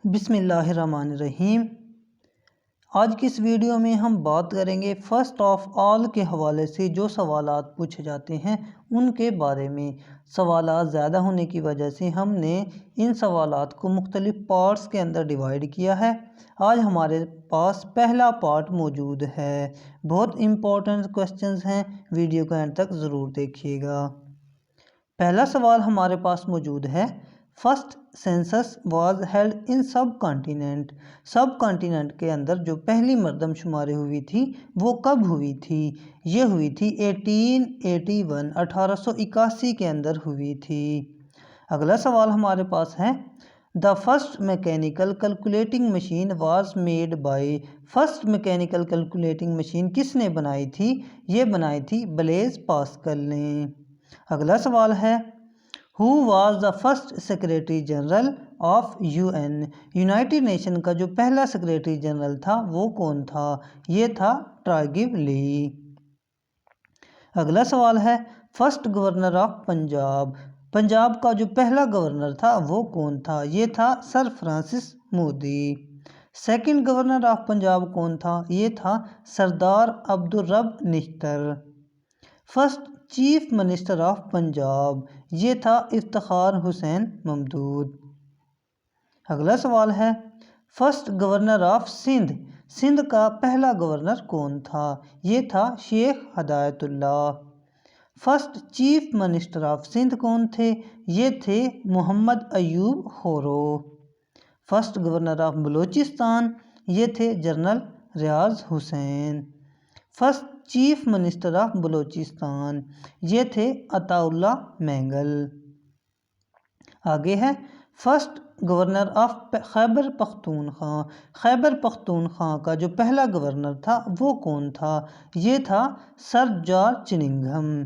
بسم اللہ الرحمن الرحیم۔ آج کی اس ویڈیو میں ہم بات کریں گے فرسٹ آف آل کے حوالے سے جو سوالات پوچھے جاتے ہیں ان کے بارے میں۔ سوالات زیادہ ہونے کی وجہ سے ہم نے ان سوالات کو مختلف پارٹس کے اندر ڈیوائیڈ کیا ہے۔ آج ہمارے پاس پہلا پارٹ موجود ہے۔ بہت امپورٹنٹ کوسچنز ہیں، ویڈیو کو اینڈ تک ضرور دیکھیے گا۔ پہلا سوال ہمارے پاس موجود ہے، first census was held in sub continent. Sub continent کے اندر جو پہلی مردم شماری ہوئی تھی وہ کب ہوئی تھی؟ یہ ہوئی تھی 1881 کے اندر ہوئی تھی۔ اگلا سوال ہمارے پاس ہے، the first mechanical calculating machine was made by. First mechanical calculating machine کس نے بنائی تھی؟ یہ بنائی تھی بلیز پاسکل نے۔ اگلا سوال ہے، ہو was the first secretary general of UN۔ United nation کا جو پہلا سیکریٹری جنرل تھا وہ کون تھا؟ یہ تھا ٹرائگیو لی۔ اگلا سوال ہے، first governor of Punjab. Punjab کا جو پہلا گورنر تھا وہ کون تھا؟ یہ تھا sir Francis Mudie. Second governor of Punjab کون تھا؟ یہ تھا Sardar Abdur Rab Nishtar. First chief minister of Punjab, یہ تھا افتخار حسین ممدود۔ اگلا سوال ہے، first governor of Sindh. Sindh کا پہلا گورنر کون تھا؟ یہ تھا Sheikh Hidayatullah. First chief minister of Sindh کون تھے؟ یہ تھے Muhammad Ayub Khuhro. First governor of Balochistan, یہ تھے general Riaz Hussain. First chief minister of Balochistan, یہ تھے عطا اللہ مینگل۔ آگے ہے، first governor of Khyber Pakhtunkhwa. Khyber Pakhtunkhwa کا جو پہلا گورنر تھا وہ کون تھا؟ یہ تھا sir George Cunningham.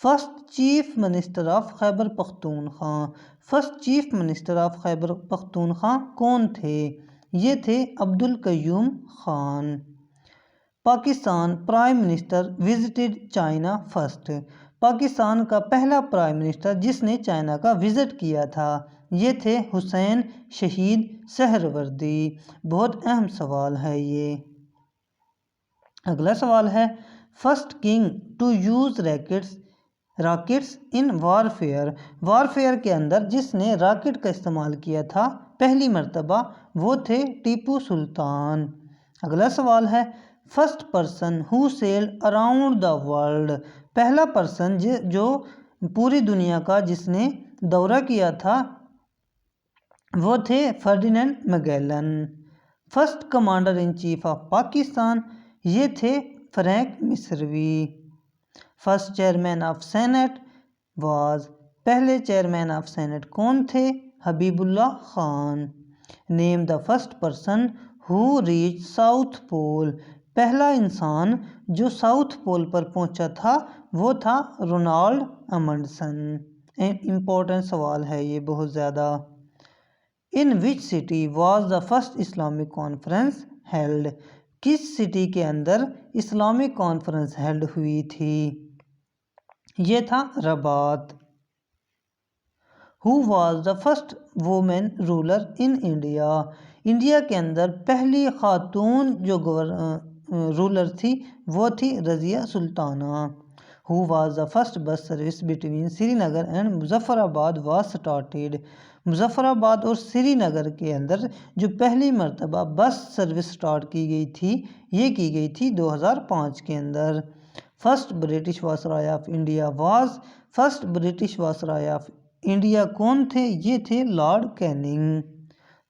First chief minister of Khyber Pakhtunkhwa. First chief minister of Khyber Pakhtunkhwa کون تھے؟ یہ تھے Abdul Qayyum Khan. Pakistan prime minister visited China first. Pakistan کا پہلا پرائم منسٹر جس نے چائنا کا وزٹ کیا تھا یہ تھے حسین شہید سہروردی۔ بہت اہم سوال ہے یہ۔ اگلا سوال ہے، first king to use rockets in warfare. Warfare کے اندر جس نے راکٹ کا استعمال کیا تھا پہلی مرتبہ وہ تھے ٹیپو سلطان۔ اگلا سوال ہے، first person who sailed around the world. پہلا پرسن جو پوری دنیا کا جس نے دورہ کیا تھا وہ تھے Ferdinand Magellan. First commander in chief of Pakistan, یہ تھے Frank Messervy. First chairman of senate was. پہلے چیئرمین آف سینٹ کون تھے؟ Habibullah Khan. Name the first person who reach south pole. پہلا انسان جو ساؤتھ پول پر پہنچا تھا وہ تھا رونالڈ امنڈسن۔ امپورٹنٹ سوال ہے یہ بہت زیادہ۔ In which city was the first Islamic conference held. کس سٹی کے اندر اسلامک کانفرنس ہیلڈ ہوئی تھی؟ یہ تھا Rabat. Who was the first woman ruler in India. India کے اندر پہلی خاتون جو رولر تھی وہ تھی Razia Sultana. Who was the first bus service between Srinagar and Muzaffarabad was سٹارٹیڈ۔ Muzaffar آباد اور سری نگر کے اندر جو پہلی مرتبہ بس سروس سٹارٹ کی گئی تھی یہ کی گئی تھی 2005 کے اندر۔ First British viceroy of India was. First British viceroy of India کون تھے؟ یہ تھے lord Canning.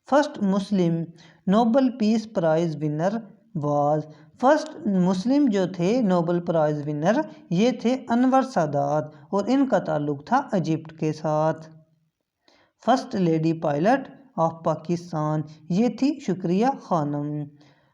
First Muslim Nobel peace prize winner was. First Muslim جو تھے نوبل پرائز ونر یہ تھے انور سادات اور ان کا تعلق تھا ایجپٹ کے ساتھ۔ First lady pilot of Pakistan یہ تھی Shukriya Khanum.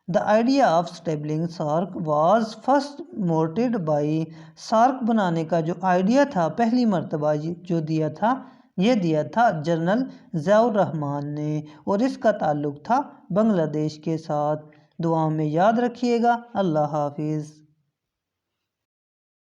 The idea of establishing SAARC was first mooted by. SAARC بنانے کا جو آئیڈیا تھا پہلی مرتبہ جو دیا تھا یہ دیا تھا جنرل ضیاء الرحمن نے اور اس کا تعلق تھا بنگلہ دیش کے ساتھ۔ دعاؤں میں یاد رکھیے گا۔ اللہ حافظ۔